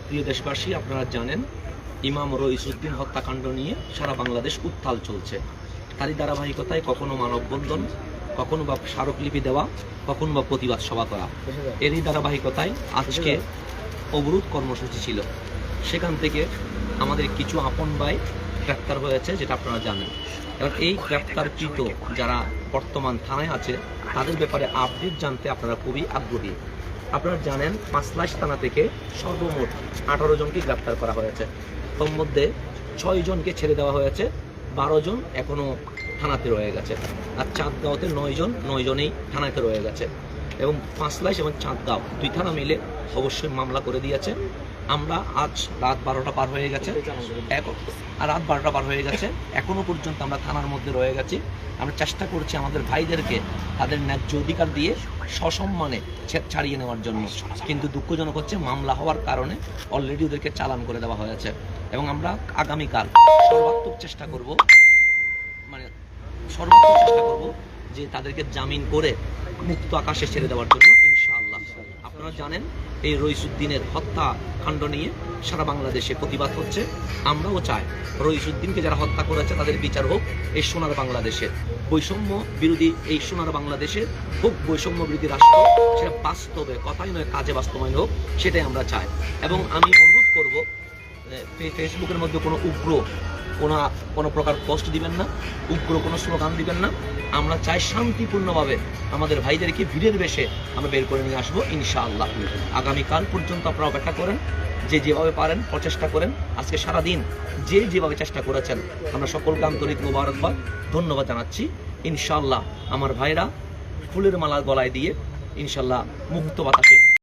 প্রিয় দেশবাসী, আপনারা জানেন ইমাম রইসুদ্দিন হত্যাকাণ্ড নিয়ে সারা বাংলাদেশ উত্তাল চলছে। তারই ধারাবাহিকতায় কখনো মানববন্ধন, কখনো বা স্মারকলিপি দেওয়া, কখনো বা প্রতিবাদ সভা করা। এরই ধারাবাহিকতায় আজকে অবরোধ কর্মসূচি ছিল। সেখান থেকে আমাদের কিছু আপন ভাই গ্রেপ্তার হয়েছে, যেটা আপনারা জানেন। এবার এই গ্রেপ্তারকৃত যারা বর্তমান থানায় আছে তাদের ব্যাপারে আপডেট জানতে আপনারা খুবই আগ্রহী। আপনারা জানেন পাঁচলাইশ থানা থেকে সর্বমোট 18 জনকে গ্রেপ্তার করা হয়েছে। তোর মধ্যে 6 জনকে ছেড়ে দেওয়া হয়েছে, 12 জন এখনও থানাতে রয়ে গেছে। আর চাঁদগাঁওতে 9 জনেই থানাতে রয়ে গেছে। এবং পাঁচলাইশ এবং চাঁদগাঁও 2 থানা মিলে অবশ্যই মামলা করে দিয়েছে। আমরা আজ রাত 12টা পার হয়ে গেছে, রাত 12টা পার হয়ে গেছে, এখনও পর্যন্ত আমরা থানার মধ্যে রয়ে গেছি। আমরা চেষ্টা করছি আমাদের ভাইদেরকে তাদের ন্যায্য অধিকার দিয়ে সসম্মানে ছাড়িয়ে নেওয়ার জন্য। কিন্তু দুঃখজনক হচ্ছে মামলা হওয়ার কারণে অলরেডি ওদেরকে চালান করে দেওয়া হয়েছে। এবং আমরা আগামীকাল সর্বাত্মক চেষ্টা করব যে তাদেরকে জামিন করে মুক্ত আকাশে ছেড়ে দেওয়ার জন্য ইনশাআল্লাহ। আপনারা জানেন এই রইসুদ্দিনের হত্যাকাণ্ড নিয়ে সারা বাংলাদেশে প্রতিবাদ হচ্ছে। আমরাও চাই রইসুদ্দিনকে যারা হত্যা করেছে তাদের বিচার হোক এই সোনার বাংলাদেশে। বৈষম্য বিরোধী এই সোনার বাংলাদেশে হোক বৈষম্য বিরোধী রাষ্ট্র, সেটা বাস্তবে কথাই নয় কাজে বাস্তবায়ন হোক, সেটাই আমরা চাই। এবং আমি অনুরোধ করব ফেসবুকের মধ্যে কোনো উগ্র কোনো প্রকার পোস্ট দিবেন না, উগ্র কোনো স্লোগান দিবেন না। আমরা চাই শান্তিপূর্ণভাবে আমাদের ভাইদেরকে ভিড়ের বেশে আমরা বের করে নিয়ে আসবো ইনশাআল্লাহ। আগামীকাল পর্যন্ত আপনারা অপেক্ষা করেন, যেভাবে পারেন প্রচেষ্টা করেন। আজকে সারাদিন যেভাবে চেষ্টা করেছেন আমরা সকলকে আন্তরিক মোবারকবাদ ধন্যবাদ জানাচ্ছি। ইনশাআল্লাহ আমার ভাইরা ফুলের মালা গলায় দিয়ে ইনশাআল্লাহ মুক্ত বাতাসে